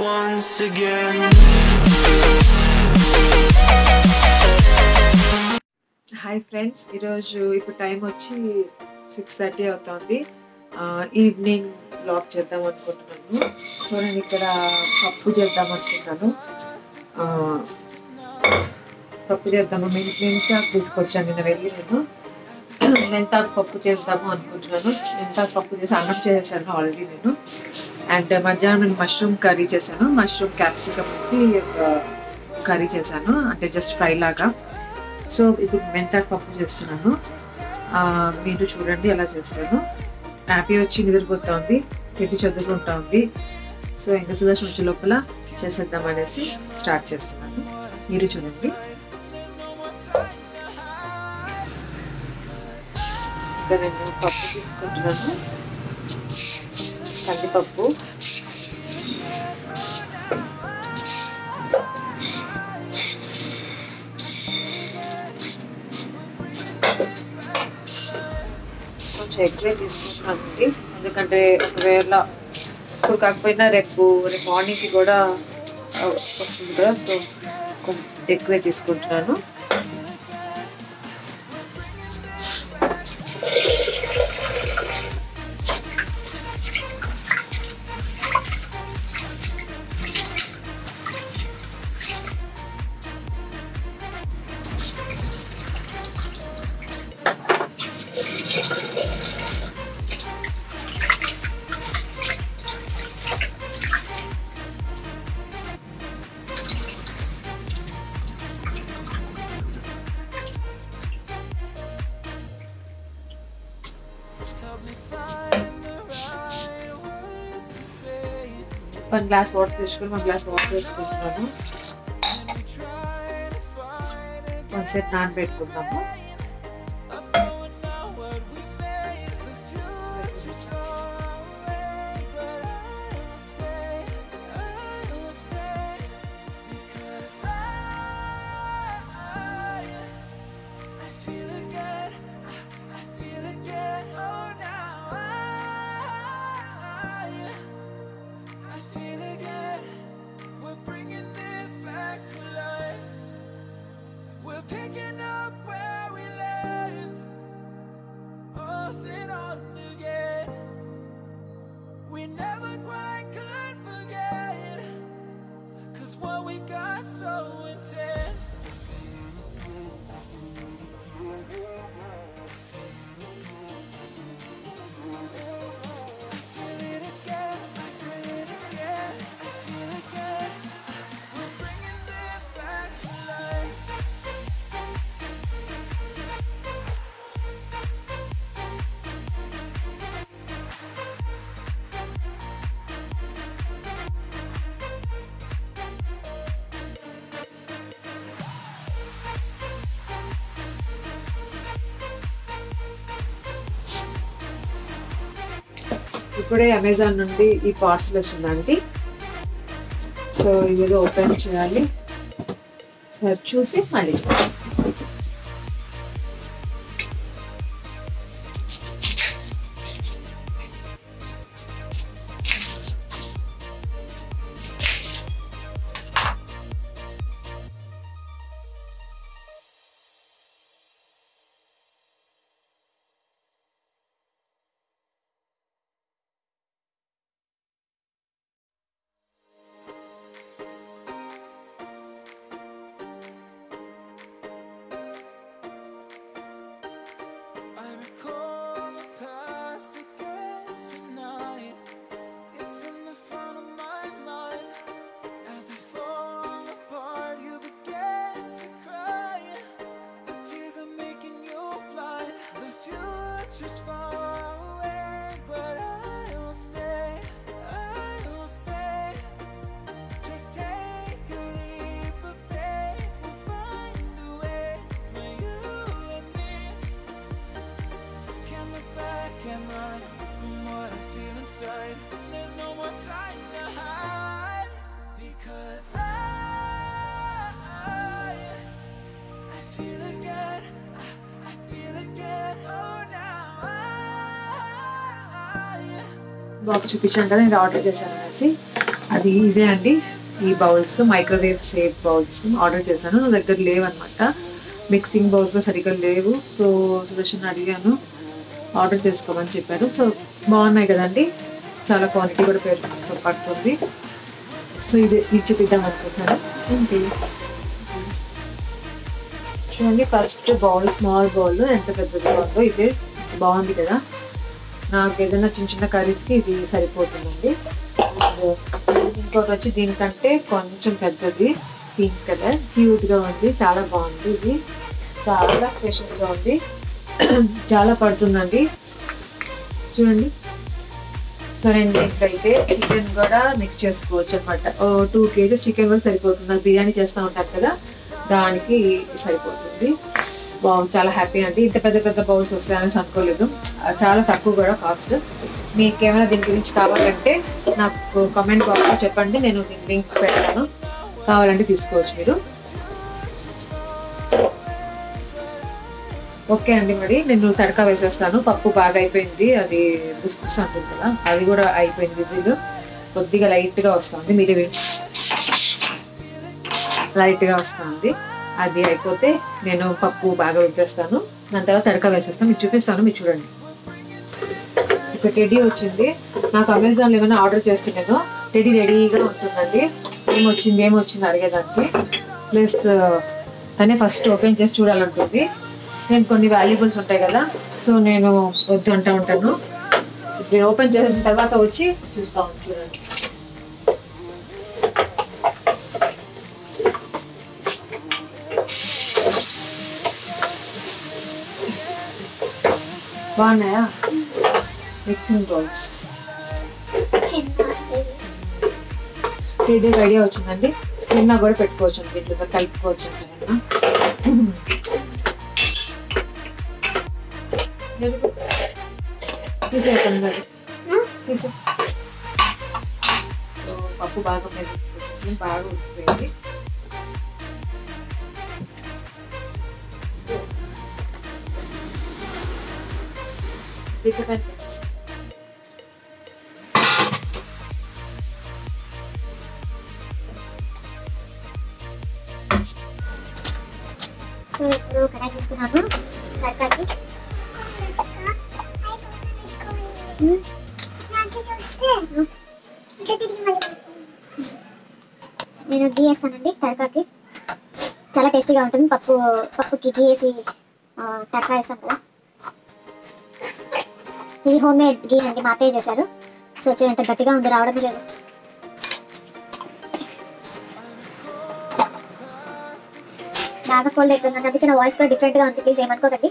once again. Hi friends, ఈరోజు ఇప్పుడు time వచ్చి 6:30 అవుతుంది. ఈవినింగ్ బ్లాగ్ చేద్దాం అనుకుంటున్నాను. సో నేను ఇక్కడ పప్పు చేద్దాం అనుకుంటున్నాను. పప్పు చేద్దాము, మెంతాకు తీసుకొచ్చాను నిన్న వెళ్ళి. నేను మెంతాకు పప్పు చేద్దాము అనుకుంటున్నాను. మెంతాకు పప్పు చేసి అన్నం చేసేసాను ఆల్రెడీ నేను. అండ్ మధ్యాహ్నం మష్రూమ్ కర్రీ చేశాను. మష్రూమ్ క్యాప్సికమ్ వేసి కర్రీ చేశాను, అంటే జస్ట్ ఫ్రై లాగా. సో ఇప్పుడు మెంతాకు పప్పు చేస్తున్నాను. మీరు చూడండి ఎలా చేస్తాను. హ్యాపీ వచ్చి నిద్రపోతూ ఉంది, పెట్టి చదువుకుంటా ఉంది. సో ఇంకా సుదర్శన్ వచ్చే లోపల చేసేద్దాం అనేసి స్టార్ట్ చేస్తున్నాను. మీరు చూడండి. ఇంకా నేను పప్పు తీసుకుంటున్నాను, కందిపప్పు. కొంచెం ఎక్కువే తీసుకుంటున్నానండి, ఎందుకంటే ఒకవేళ ఇప్పుడు కాకపోయినా రేపు మార్నింగ్కి కూడా వస్తుంది కదా. సో కొంచెం ఎక్కువే తీసుకుంటున్నాను. వన్ గ్లాస్ వాటర్ తీసుకుని 1 గ్లాస్ వాటర్ వేసుకుంటున్నాను. కొంచెంసేపు నానబెట్టుకుంటాము. Picking up where we left, off and on again. We never quite could forget, 'cause what we got so intense. ఇప్పుడే అమెజాన్ నుండి ఈ పార్సల్ వచ్చిందండి. సో ఇదేదో ఓపెన్ చేయాలి, చూసి మళ్ళీ చేయాలి. Just far away, but I will stay, I will stay. Just take a leap of faith, we'll find a way for you and me. Can't look back, can't run from what I feel inside. There's no more time to hide, because I feel again, I feel again, oh now. Box చూపించాను కదా, నేను order చేశాను అనేసి. అది ఇదే అండి. ఈ bowls microwave safe bowls order చేశాను. నా దగ్గర లేవన్నమాట, మిక్సింగ్ బౌల్స్ సరిగ్గా లేవు. సో సుదర్శన్ అడిగాను, ఆర్డర్ చేసుకోమని చెప్పారు. సో బాగున్నాయి కదండి, చాలా క్వాలిటీ కూడా పడుతుంది. సో ఇది చూపిద్దాం అనుకుంటున్నాను. ఏంటి చూడండి, ఫస్ట్ బౌల్ స్మాల్ బౌల్ ఎంత పెద్దగా ఉందో, ఇదే బాగుంది కదా. నాకు ఏదైనా చిన్న చిన్న కర్రీస్కి ఇది సరిపోతుందండి. ఇంకోటి వచ్చి దీనికంటే కొంచెం పెద్దది, పింక్ కలర్, క్యూట్గా ఉంది, చాలా బాగుంది. ఇది చాలా స్పెషల్గా ఉంది, చాలా పడుతుందండి. చూడండి. సో నేను దీంట్లోయితే చికెన్ కూడా మిక్స్ చేసుకోవచ్చు అనమాట. 2 kgs చికెన్ కూడా సరిపోతుంది. నాకు బిర్యానీ చేస్తూ ఉంటారు కదా, దానికి సరిపోతుంది. బాగుంది, చాలా హ్యాపీ అండి. ఇంత పెద్ద పెద్ద బౌల్స్ వస్తాయనేసి అనుకోలేదు. చాలా తక్కువ కూడా కాస్ట్. మీకు ఏమైనా దీని గురించి కావాలంటే నాకు కామెంట్ బాక్స్లో చెప్పండి, నేను దీని లింక్ పెడతాను, కావాలంటే తీసుకోవచ్చు మీరు. ఓకే అండి, మరి నేను తడకా వేసేస్తాను. పప్పు బాగా అయిపోయింది, అది బుస్బుస్ అంటుంది కదా, అది కూడా అయిపోయింది. విజిల్ కొద్దిగా లైట్గా వస్తుంది, మీరే లైట్గా వస్తుంది. అది అయిపోతే నేను పప్పు బాగా ఉడికేస్తాను, దాని తర్వాత తడకా వేసేస్తాను, మీకు చూపిస్తాను, మీరు చూడండి. ఇక్కడ టెడ్డీ వచ్చింది, నాకు అమెజాన్లో ఏమైనా ఆర్డర్ చేస్తున్నాను. టెడ్డీ రెడీగా ఉంటుందండి, ఏమొచ్చింది అడిగేదానికి. ప్లస్ తనే ఫస్ట్ ఓపెన్ చేసి చూడాలంటుంది. నేను కొన్ని వాల్యుబుల్స్ ఉంటాయి కదా, సో నేను వద్దు అంటూ ఉంటాను. ఇప్పుడు ఓపెన్ చేసిన తర్వాత వచ్చి చూస్తాను, చూడండి. బాగున్నాయా మిక్సింగ్ బౌల్స్? టెడ్డీ ఐడియా వచ్చిందండి, నిన్న కూడా పెట్టుకోవచ్చు అండి, వీటితో కలుపుకోవచ్చు అండి. తీసేయకండి, తీసే. సో పప్పు బాగా బాగా ఉడికిపోయింది. సో ఇప్పుడు కడాయి తీసుకున్నాను తడకాకి. నేను గీ వేస్తానండి తడకాకి, చాలా టేస్టీగా ఉంటుంది. పప్పుకి గీ వేసి తడకా వేస్తాం కదా. ఇది హోమ్ మేడ్ గీ అండి, మా అత్తయ్య చేశారు. సో చూడండి ఎంత గట్టిగా ఉంది, రావడం లేదు. బాగా కోల్డ్ అయిపోయిందండి, అందుకే నా వాయిస్ కూడా డిఫరెంట్గా ఉంది, ప్లీజ్ ఏమనుకోకండి.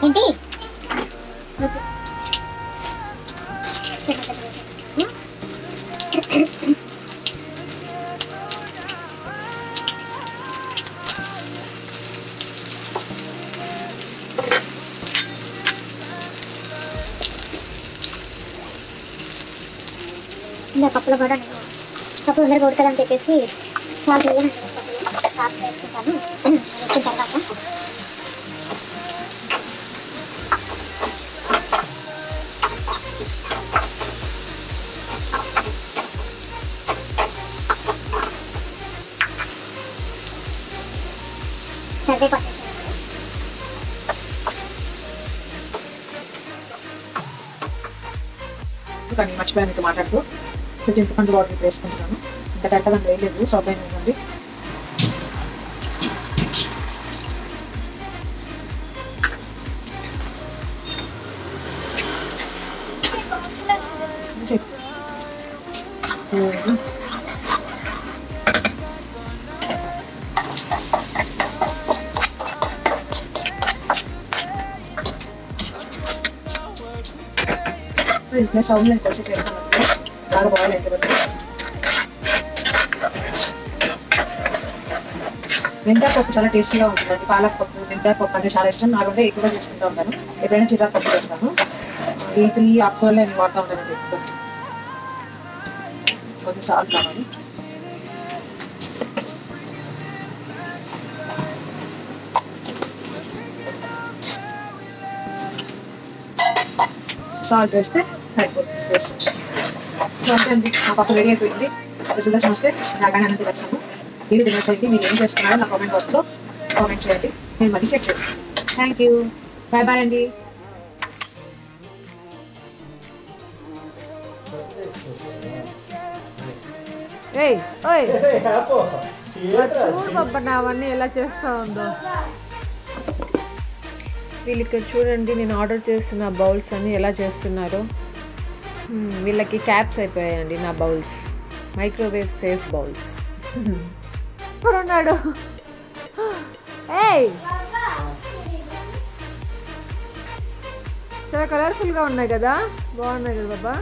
ఏంటి ఇంకా పప్పులో కూడా నేను పప్పు అందరూ కొడతారని చెప్పేసి చాలా వేయనండి, పప్పులు వేసుకుంటాను. వేసుకున్న తర్వాత కరివేపాకు కానీ మర్చిపోయాను మీతో మాట్లాడుతూ. సో చింతపండు వాటర్ ఇప్పుడు వేసుకుంటున్నాను, ఇంత కరెక్ట్గా వేయలేదు, స్టవ్ పైన ఉందండి. ఇట్లా స్టవ్ మీద కలిసి చేస్తాను, బాగా బాయిల్ అవుతుంది. మెంతాకు పప్పు చాలా టేస్టీగా ఉంటుందండి. పాలక్ పప్పు, మెంతాకు పప్పు అంటే చాలా ఇష్టం. నాకంటే ఎక్కువగా చేసుకుంటూ ఉంటాను. ఎప్పుడైనా చిరాకు పప్పు చేస్తాను. ఈ 3 ఆకుకూరలు నేను వాడుతూ ఉంటానండి ఎక్కువ. కొంచెం సాల్ట్ కావాలి. సాల్ట్ వేస్తే సరిపోతుంది టేస్ట్. సో అంతే అండి, మా పప్పు రెడీ అయిపోయింది. రిజల్ట్ వస్తే నాకని అన్నం తినచ్చాను. మీరు తినచ్చండి. మీరు ఏం చేస్తున్నారో నా కామెంట్ బాక్స్లో కామెంట్ చేయండి. నేను మళ్ళీ చెక్ చేస్తాను. Thank you. బాయ్ బాయ్ అండి. ఏయ్ ఓయ్ చూడు బాబా నావన్నీ ఎలా చేస్తా ఉందో. వీళ్ళు ఇక్కడ చూడండి, నేను ఆర్డర్ చేస్తున్న బౌల్స్ అన్ని ఎలా చేస్తున్నారో. వీళ్ళకి క్యాప్స్ అయిపోయాయండి నా బౌల్స్. Microwave safe bowls. ఇప్పుడు ఉన్నాడు. ఏయ్ చాలా కలర్ఫుల్గా ఉన్నాయి కదా, బాగున్నాయి కదా బాబా.